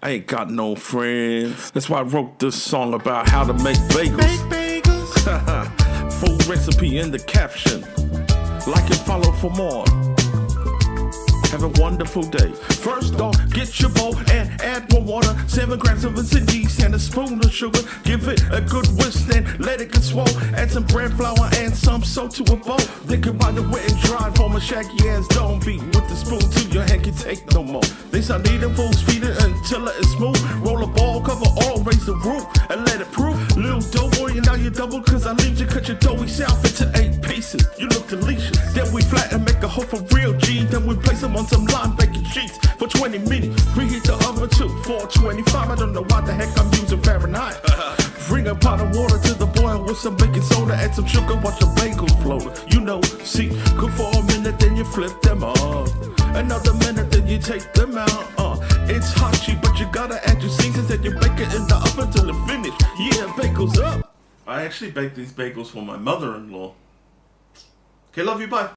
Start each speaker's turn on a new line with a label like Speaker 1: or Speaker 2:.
Speaker 1: I ain't got no friends. That's why I wrote this song about how to make bagels.
Speaker 2: Make bagels.
Speaker 1: Full recipe in the caption. Like and follow for more. Have a wonderful day. First off, get your bowl and add more water. 7 grams of instant yeast and a spoon of sugar. Give it a good whisk, then let it get swole. Add some bread flour and some salt to a bowl. Then combine it wet and dry, form a shaggy ass dome. Beat with the spoon till your hand can take no more. Then start kneading full speed it until it is smooth. Roll a ball, cover all, raise the roof and let it proof. Little dough boy, and now you double, cause I leave you cut your doughy south into 8 pieces. You look delicious. Then we flatten, make a hole for real G. Then we place them on some lime baking sheets for 20 minutes. Reheat the oven to 425. I don't know why the heck I'm using Fahrenheit. Bring a pot of water to the boil with some baking soda. Add some sugar, watch the bagels float. You know, see, cook for a minute, then you flip them up. Another minute, then you take them out. It's hot, cheap, but you gotta add your seasons and you bake it in the oven till it finished. Yeah, bagels up. I actually baked these bagels for my mother-in-law. Okay, love you, bye.